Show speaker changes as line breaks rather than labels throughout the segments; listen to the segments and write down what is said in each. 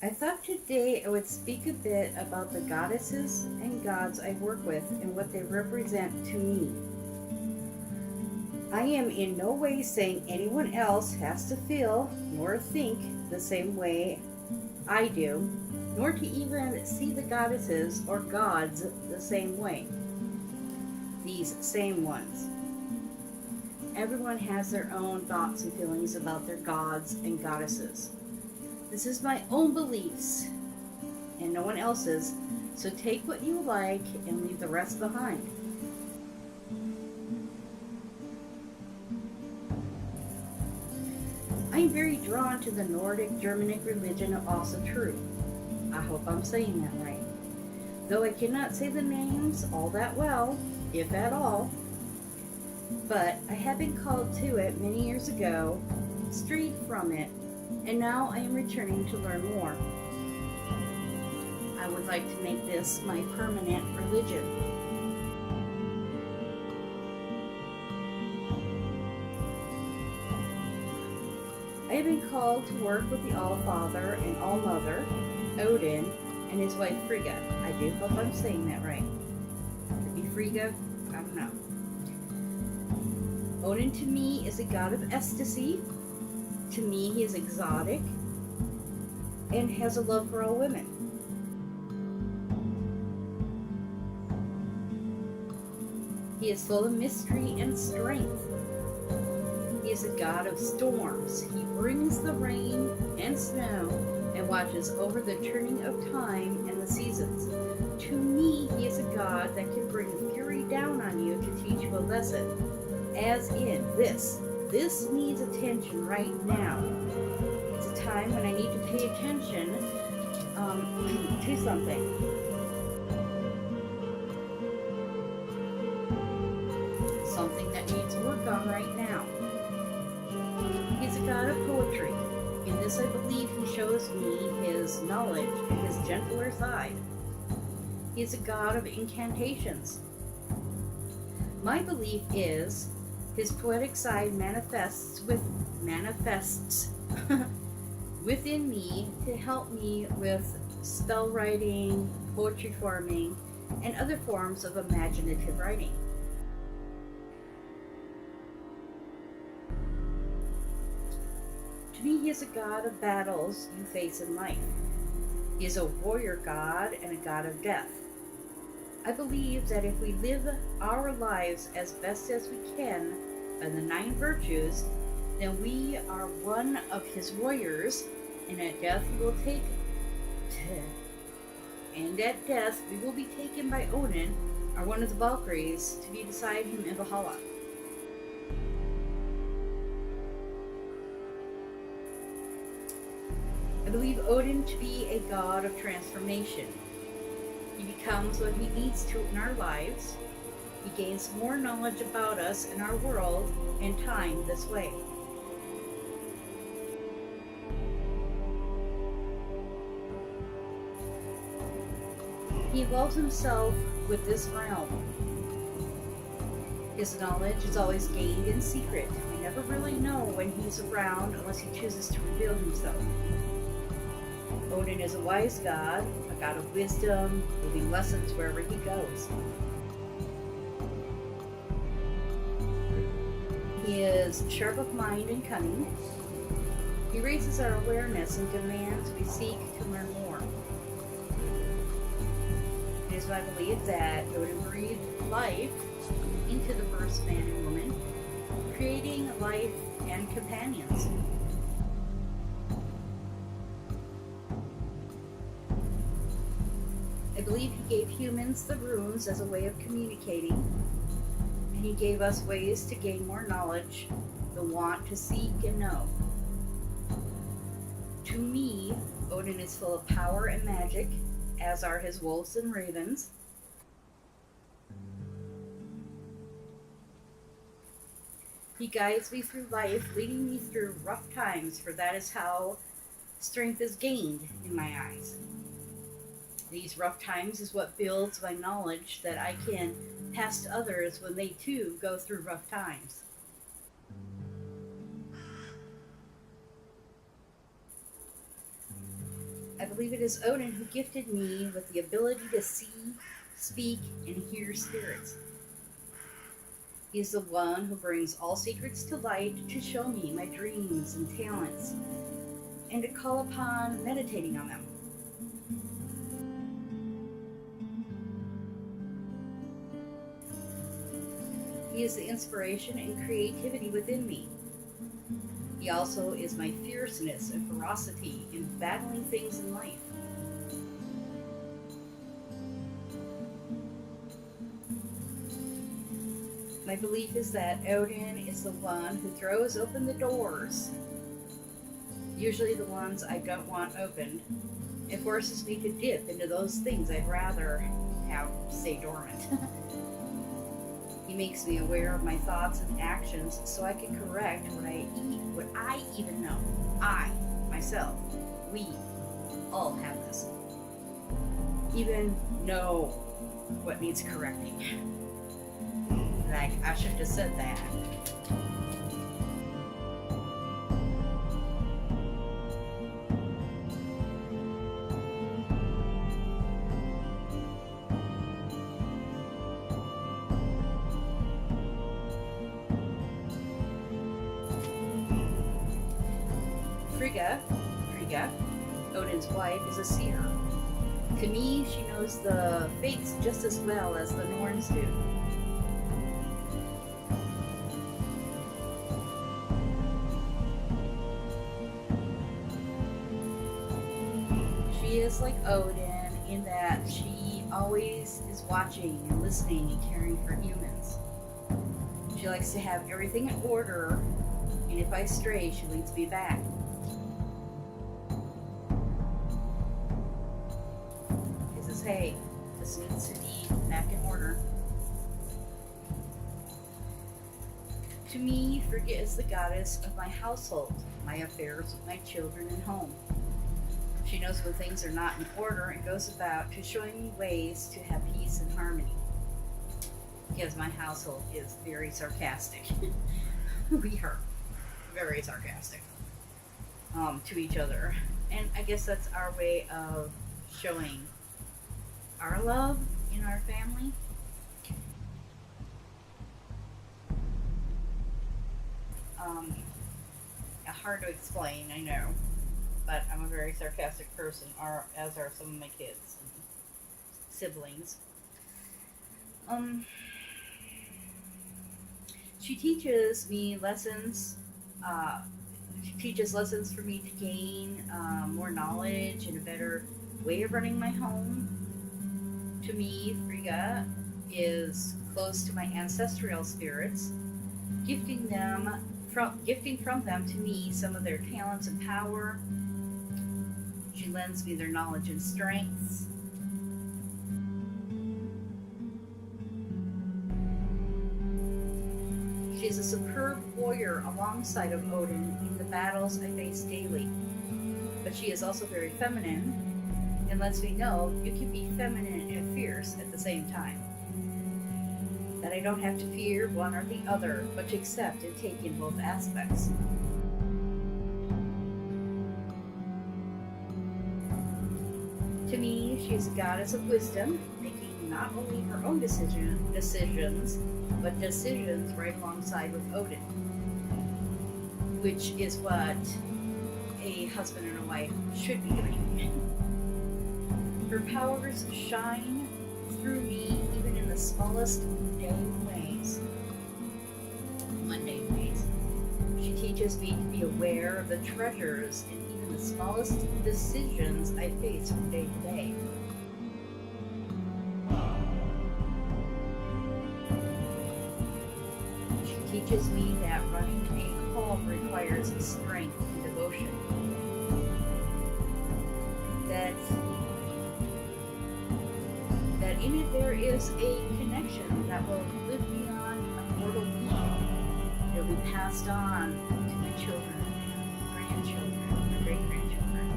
I thought today I would speak a bit about the goddesses and gods I work with and what they represent to me. I am in no way saying anyone else has to feel nor think the same way I do, nor to even see the goddesses or gods the same way. These same ones. Everyone has their own thoughts and feelings about their gods and goddesses. This is my own beliefs and no one else's, so take what you like and leave the rest behind. I am very drawn to the Nordic Germanic religion of Asatru. I hope I'm saying that right. Though I cannot say the names all that well, if at all, but I have been called to it many years ago, strayed from it, and now I am returning to learn more. I would like to make this my permanent religion. I have been called to work with the All-Father and All-Mother, Odin, and his wife Frigga. I do hope I'm saying that right. Could be Frigga, I don't know. Odin to me is a god of ecstasy. To me, he is exotic and has a love for all women. He is full of mystery and strength. He is a god of storms. He brings the rain and snow and watches over the turning of time and the seasons. To me, he is a god that can bring fury down on you to teach you a lesson. As in this. This needs attention right now. It's a time when I need to pay attention to something. Something that needs work on right now. He's a god of poetry. In this I believe he shows me his knowledge and his gentler side. He is a god of incantations. My belief is his poetic side manifests within me to help me with spell writing, poetry forming, and other forms of imaginative writing. To me, he is a god of battles you face in life. He is a warrior god and a god of death. I believe that if we live our lives as best as we can by the 9 virtues, then we are one of his warriors, and at death we will be taken by Odin or one of the Valkyries to be beside him in Valhalla. I believe Odin to be a god of transformation. He becomes what he needs to in our lives. He gains more knowledge about us and our world and time this way. He involves himself with this realm. His knowledge is always gained in secret. We never really know when he's around unless he chooses to reveal himself. Odin is a wise god, a god of wisdom, giving lessons wherever he goes. He is sharp of mind and cunning. He raises our awareness and demands we seek to learn more. It is my belief that Odin breathed life into the first man and woman, creating life and companions. I believe he gave humans the runes as a way of communicating, and he gave us ways to gain more knowledge, the want to seek and know. To me, Odin is full of power and magic, as are his wolves and ravens. He guides me through life, leading me through rough times, for that is how strength is gained in my eyes. These rough times is what builds my knowledge that I can pass to others when they too go through rough times. I believe it is Odin who gifted me with the ability to see, speak, and hear spirits. He is the one who brings all secrets to light to show me my dreams and talents, and to call upon meditating on them. He is the inspiration and creativity within me. He also is my fierceness and ferocity in battling things in life. My belief is that Odin is the one who throws open the doors, usually the ones I don't want opened, and forces me to dip into those things I'd rather have stay dormant. He makes me aware of my thoughts and actions so I can correct what I even know. I, myself, we all have this. Even know what needs correcting. Like, I should have said that. Frigga, Odin's wife, is a seer. To me, she knows the fates just as well as the Norns do. She is like Odin in that she always is watching and listening and caring for humans. She likes to have everything in order, and if I stray, she leads me back. She says, hey, this needs to be back in order. To me, Frigga is the goddess of my household, my affairs with my children and home. She knows when things are not in order and goes about to showing me ways to have peace and harmony. Because my household is very sarcastic. We are very sarcastic to each other. And I guess that's our way of showing our love in our family. Hard to explain, I know. But I'm a very sarcastic person, as are some of my kids and siblings. She teaches me lessons. She teaches lessons for me to gain more knowledge and a better way of running my home. To me, Frigga is close to my ancestral spirits, gifting from them to me some of their talents and power. She lends me their knowledge and strengths. She is a superb warrior alongside of Odin in the battles I face daily. But she is also very feminine and lets me know you can be feminine and fierce at the same time. That I don't have to fear one or the other, but to accept and take in both aspects. To me, she is a goddess of wisdom, making not only her own decisions, but decisions right alongside with Odin, which is what a husband and a wife should be doing. Her powers shine through me even in the smallest mundane ways. She teaches me to be aware of the treasures in even the smallest decisions I face from day to day. She teaches me that running a home requires strength and devotion. That in it there is a connection that will live beyond a mortal being. It will be passed on to my children, grandchildren, my great-grandchildren,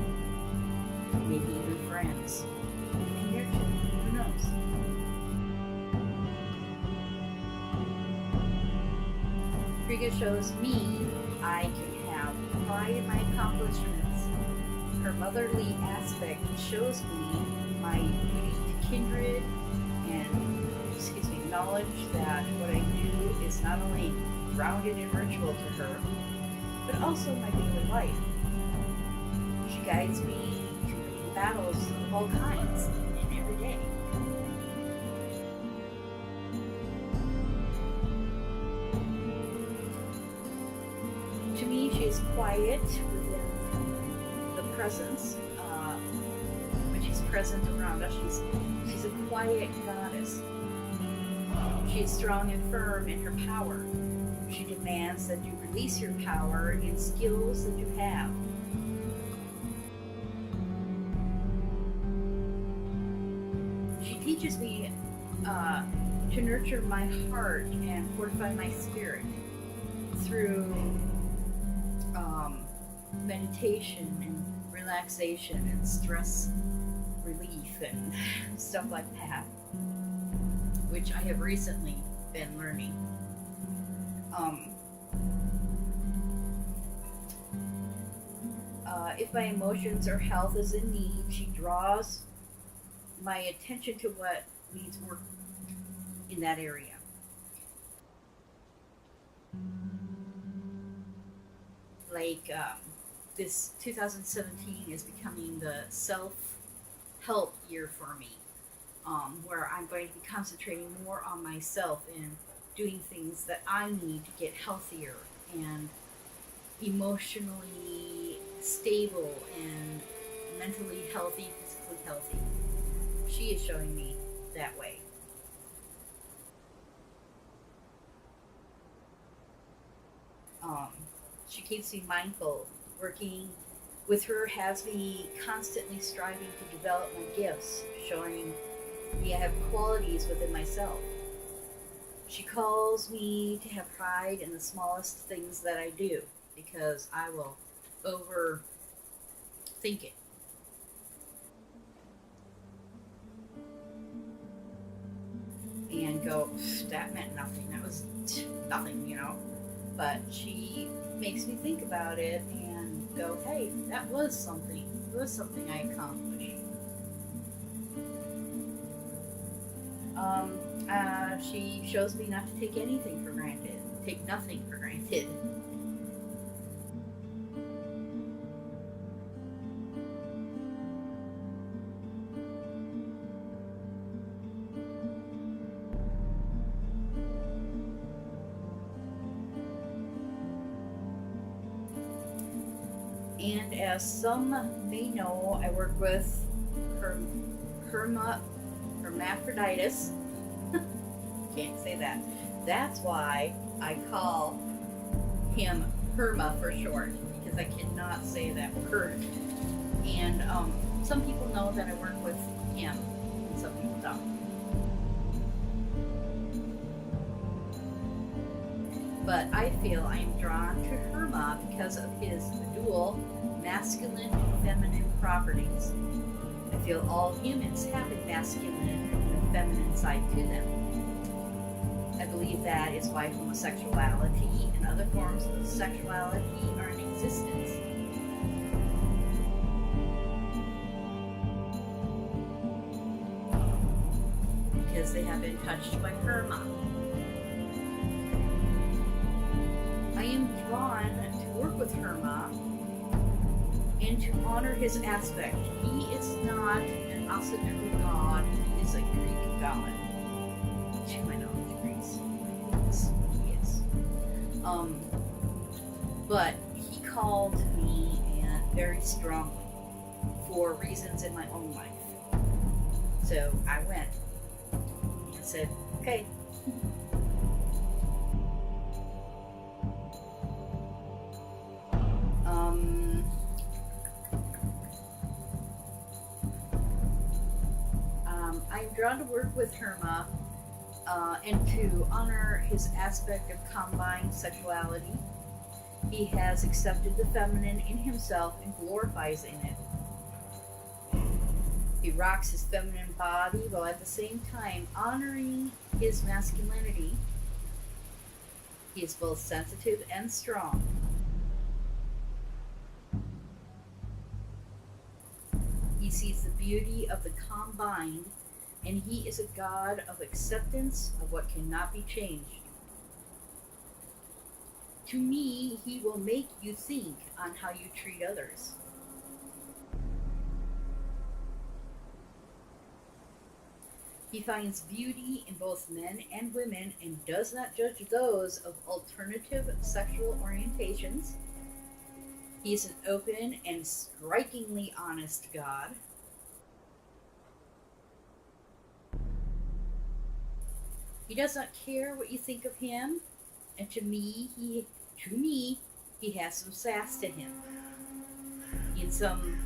maybe even friends, and their children, who knows? Frigga shows me I can have pride in my accomplishments Her motherly aspect shows me my duty to kindred and, knowledge that what I do is not only grounded in ritual to her, but also my daily life. She guides me to win battles of all kinds and every day. To me, she is quiet within the presence. When she's present around us, she's a quiet goddess. She is strong and firm in her power. She demands that you release your power in skills that you have. She teaches me to nurture my heart and fortify my spirit through meditation and relaxation and stress relief and stuff like that, which I have recently been learning. If my emotions or health is in need, she draws my attention to what needs work in that area. Like this 2017 is becoming the self-help year for me, where I'm going to be concentrating more on myself and doing things that I need to get healthier and emotionally stable and mentally healthy, physically healthy. She is showing me that way. She keeps me mindful. Working with her has me constantly striving to develop my gifts, showing me I have qualities within myself. She calls me to have pride in the smallest things that I do, because I will overthink it. And go, that meant nothing. That was nothing, But she makes me think about it and go, hey, that was something. It was something I accomplished. She shows me not to take anything for granted. Take nothing for granted. And as some may know, I work with hermaphroditus. Can't say that. That's why I call him Herma for short, because I cannot say that word. And some people know that I work with him, and some people don't. But I feel I am drawn to Herma because of his dual masculine and feminine properties. I feel all humans have a masculine and a feminine side to them. I believe that is why homosexuality and other forms of sexuality are in existence. Because they have been touched by Herma. I am drawn to work with Herma and to honor his aspect. He is not an Asatru god, he is a Greek god. To my knowledge, Greece. He is. But he called me and very strongly for reasons in my own life. So I went and said, okay. I'm drawn to work with Herma and to honor his aspect of combined sexuality. He has accepted the feminine in himself and glorifies in it. He rocks his feminine body while at the same time honoring his masculinity. He is both sensitive and strong. beauty of the combined, and he is a God of acceptance of what cannot be changed. To me, he will make you think on how you treat others. He finds beauty in both men and women and does not judge those of alternative sexual orientations. He is an open and strikingly honest God. He does not care what you think of him, and to me, he has some sass to him. In some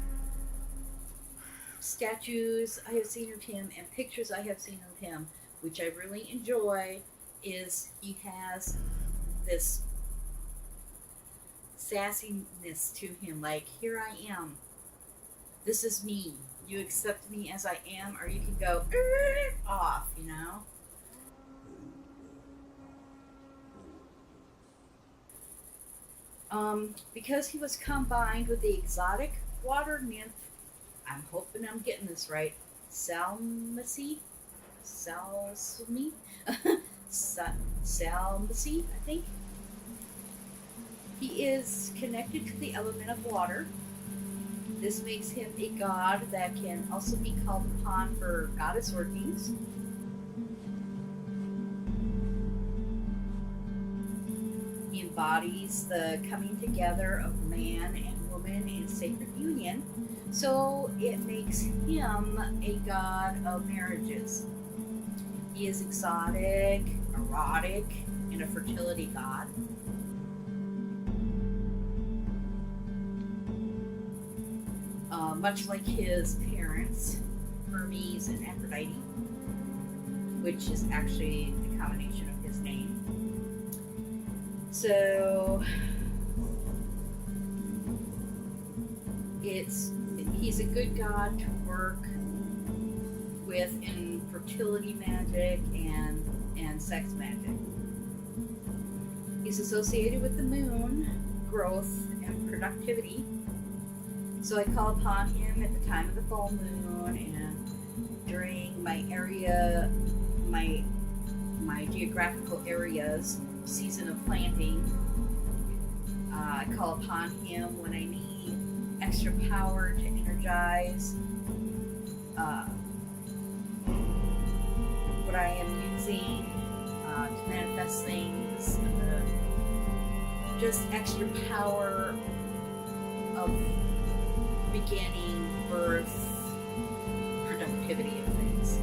statues I have seen of him and pictures I have seen of him, which I really enjoy, is he has this sassiness to him, like, here I am, this is me, you accept me as I am, or you can go off, you know? Because he was combined with the exotic water nymph, I'm hoping I'm getting this right, Salmacy? Salsamy? Salmacy, I think. He is connected to the element of water. This makes him a god that can also be called upon for goddess workings. He embodies the coming together of man and woman in sacred union, so it makes him a god of marriages. He is exotic, erotic, and a fertility god. Much like his parents, Hermes and Aphrodite, which is actually the combination of his name. So he's a good god to work with in fertility magic and sex magic. He's associated with the moon, growth, and productivity. So I call upon him at the time of the full moon and during my geographical area's season of planting. I call upon him when I need extra power to energize what I am using to manifest things, just extra power of beginning, birth, productivity of things.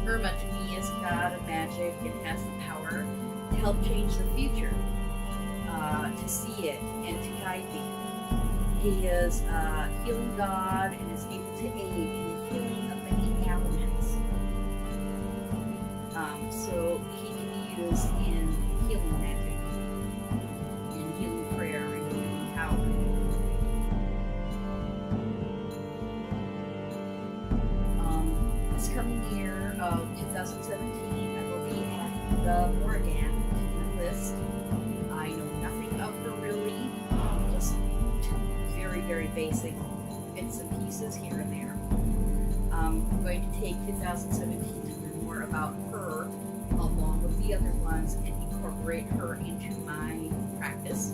Irma to me is a god of magic and has the power to help change the future, to see it and to guide me. He is a healing god and is able to aid in the healing of many ailments. So he can be used in healing magic, in healing prayer, and healing power. This coming year of 2017, I will be at the Morgan list. I know nothing of her really, just very, very basic bits and pieces here and there. I'm going to take 2017 to learn more about her along with the other ones and incorporate her into my practice.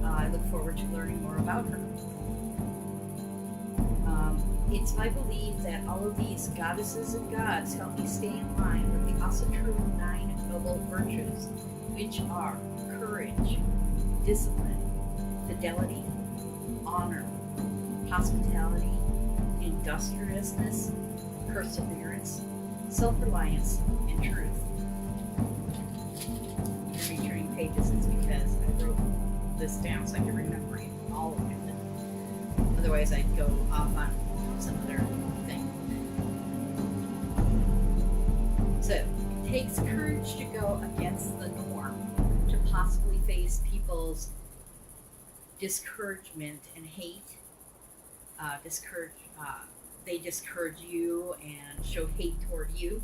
I look forward to learning more about her. It's my belief that all of these goddesses and gods help me stay in line with the also true 9 noble virtues, which are courage, discipline, fidelity, honor, hospitality, industriousness, perseverance, self-reliance, and truth. I'm returning pages, it's because I wrote this down so I can remember all of it. Otherwise I'd go off on some other thing. So, it takes courage to go against the norm, to possibly face people's discouragement and hate. They discourage you and show hate toward you.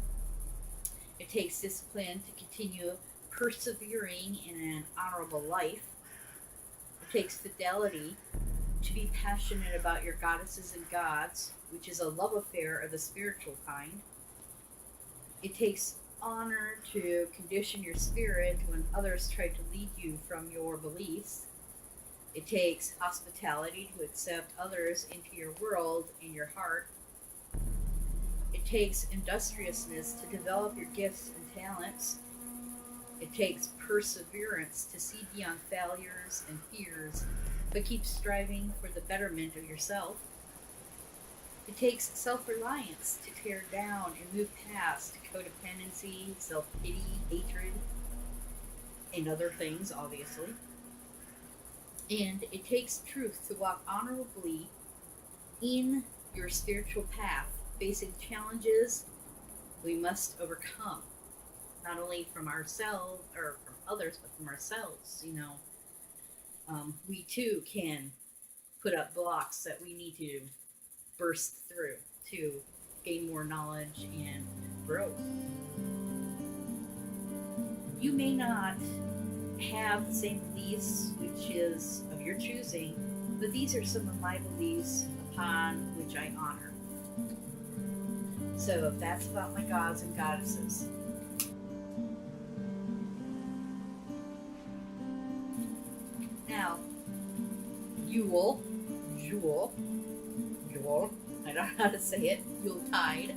It takes discipline to continue persevering in an honorable life. takes fidelity to be passionate about your goddesses and gods, which is a love affair of the spiritual kind. It takes honor to condition your spirit when others try to lead you from your beliefs. It takes hospitality to accept others into your world and your heart. It takes industriousness to develop your gifts and talents. It takes perseverance to see beyond failures and fears, but keep striving for the betterment of yourself. It takes self-reliance to tear down and move past codependency, self-pity, hatred, and other things, obviously. And it takes truth to walk honorably in your spiritual path, facing challenges we must overcome, not only from ourselves or from others, but from ourselves. We too can put up blocks that we need to burst through to gain more knowledge and growth. You may not have the same beliefs, which is of your choosing, but these are some of my beliefs upon which I honor. So that's about my gods and goddesses. Now, Yule, I don't know how to say it, Yuletide.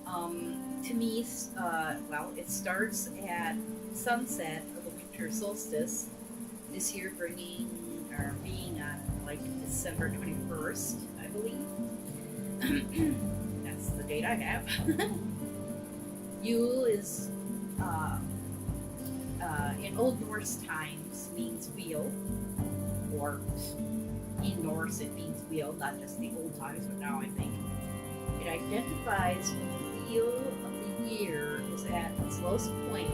To me, it starts at sunset of the winter solstice. This year being on December 21st, I believe. That's the date I have. Yule is, in Old Norse times, means wheel, or in Norse it means wheel, not just the old times, but now I think. It identifies when the wheel of the year is at its lowest point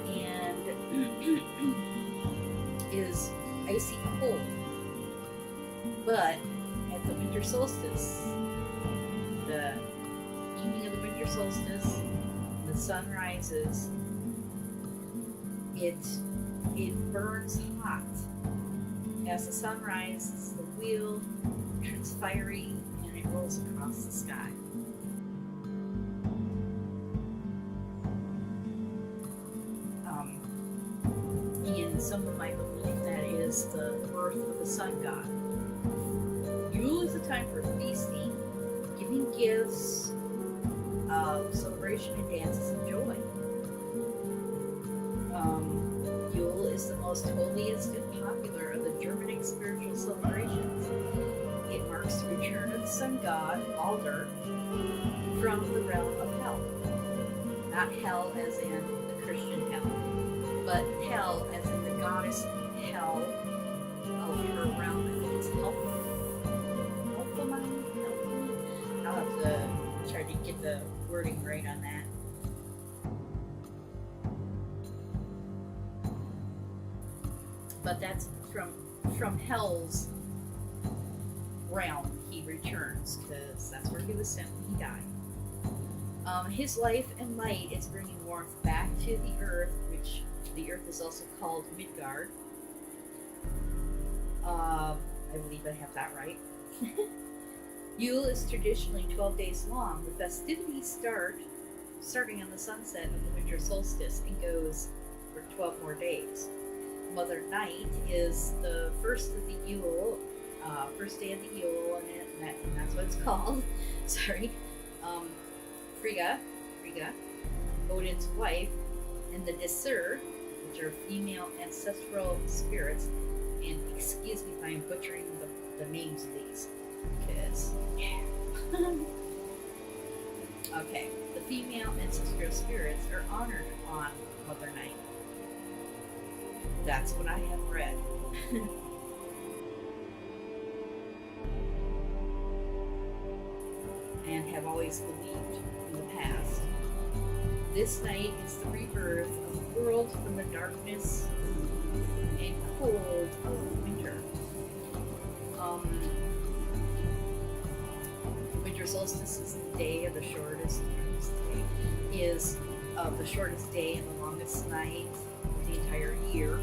and is icy cold. But at the winter solstice, the evening of the winter solstice, the sun rises, it burns hot. As the sun rises, the wheel turns fiery and it rolls across the sky. In some of my belief, that is the birth of the sun god. Yule is a time for feasting, giving gifts, celebration and dances and joy. Yule is the most holiest and popular of the Germanic spiritual celebrations. It marks the return of the sun god, Balder, from the realm of hell. Not hell as in the Christian hell, but hell as in the goddess hell of her realm. I think it's Helfamine. I'll have to try to get the wording right on that. But that's from hell's realm he returns, because that's where he was sent when he died. His life and light is bringing warmth back to the earth, which the earth is also called Midgard. I believe I have that right. Yule is traditionally 12 days long. The festivities starting on the sunset of the winter solstice and goes for 12 more days. Mother Night is the first of the Yule, first day of the Yule, and that's what it's called. Sorry. Frigga, Odin's wife, and the Disir, which are female ancestral spirits. And excuse me if I am butchering the names of these, because yeah. Okay, the female ancestral spirits are honored on Mother Night. That's what I have read. And have always believed in the past. This night is the rebirth of the world from the darkness and cold of winter. Winter solstice is the day of the shortest day and the longest night of the entire year.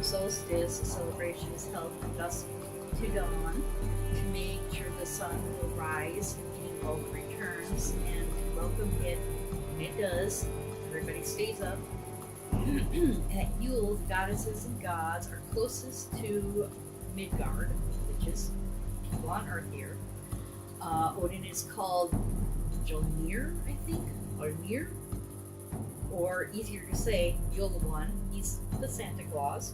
solstice, the celebration is held from dusk to dawn to make sure the sun will rise and Yule returns, and to welcome it when it does, everybody stays up. At Yule, the goddesses and gods are closest to Midgard, which is people on Earth here. Odin is called Jolnir, I think, or Nir, or easier to say, Yule one. He's the Santa Claus.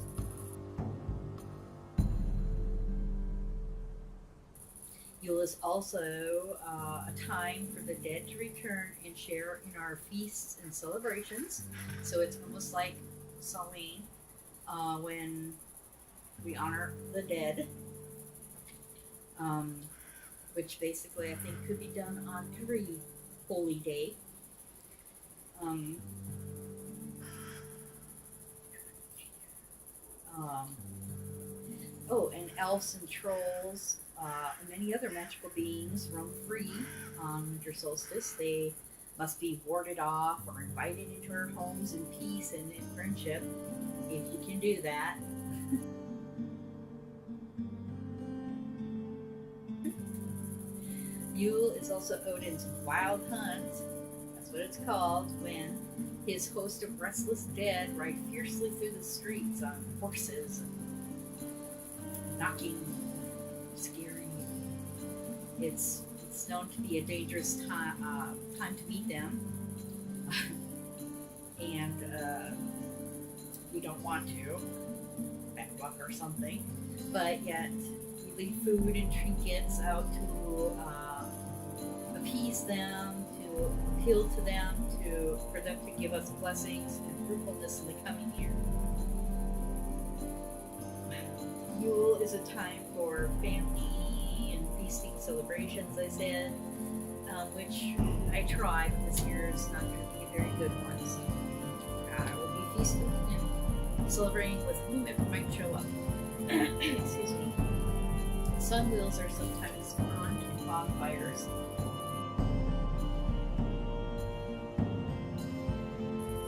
Yule is also a time for the dead to return and share in our feasts and celebrations. So it's almost like Samhain when we honor the dead, which basically I think could be done on every holy day. And elves and trolls and many other magical beings roam free on winter solstice. They must be warded off or invited into our homes in peace and in friendship, if you can do that. Yule is also Odin's wild hunt. That's what it's called, when his host of restless dead ride fiercely through the streets on horses, and knocking, scary. It's known to be a dangerous time to meet them, and we don't want to, bad luck or something. But yet we leave food and trinkets out to appease them, to appeal to them, for them to give us blessings and fruitfulness in the coming year. Yule is a time for family and feasting celebrations, I said, which I tried, but this year is not going to be a very good one. So I will be feasting and celebrating with whomever might show up. Excuse me. Sun wheels are sometimes burned in bonfires.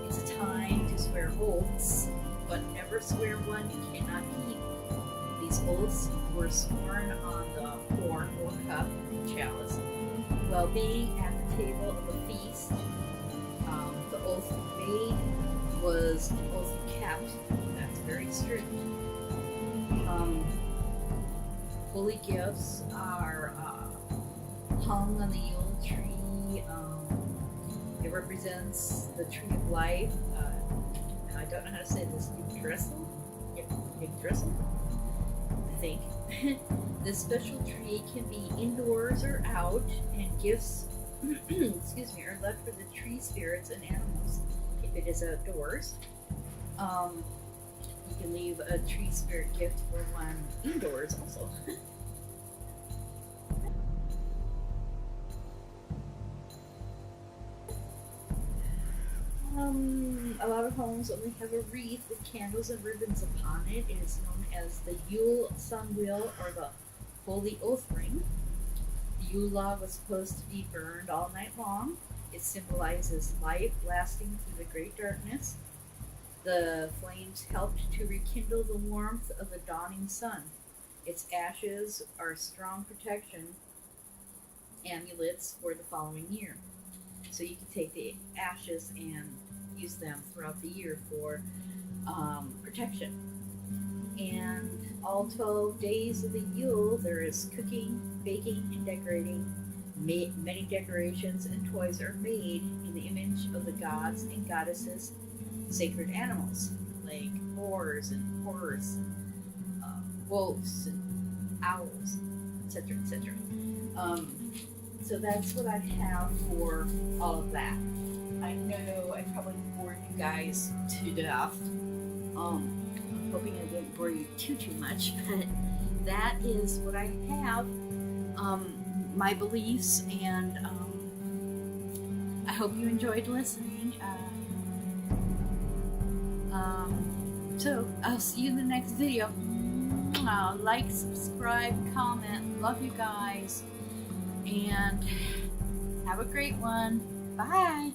It's a time to swear oaths, but never swear one you cannot keep. These oaths were sworn on the horn or cup and chalice. While being at the table of a feast, the oath made was an oath kept. That's very strict. Holy gifts are hung on the Yule tree. It represents the tree of life. I don't know how to say this. Yggdrasil? Yep, Yggdrasil, I think. This special tree can be indoors or out, and gifts excuse me, are left for the tree spirits and animals. If it is outdoors, you can leave a tree spirit gift for one indoors also. A lot of homes only have a wreath with candles and ribbons upon it. It is known as the Yule sun wheel or the Holy Oath Ring. The Yule log was supposed to be burned all night long. It symbolizes life lasting through the great darkness. The flames helped to rekindle the warmth of the dawning sun. Its ashes are strong protection amulets for the following year. So you can take the ashes and use them throughout the year for protection. And all 12 days of the Yule, there is cooking, baking, and decorating. Many decorations and toys are made in the image of the gods and goddesses, sacred animals like boars and horse, wolves and owls, etc., etc. So that's what I have for all of that. I know I probably bored you guys to death. I'm hoping I didn't bore you too much, but that is what I have. My beliefs, and I hope you enjoyed listening. So I'll see you in the next video. Like, subscribe, comment. Love you guys, and have a great one. Bye.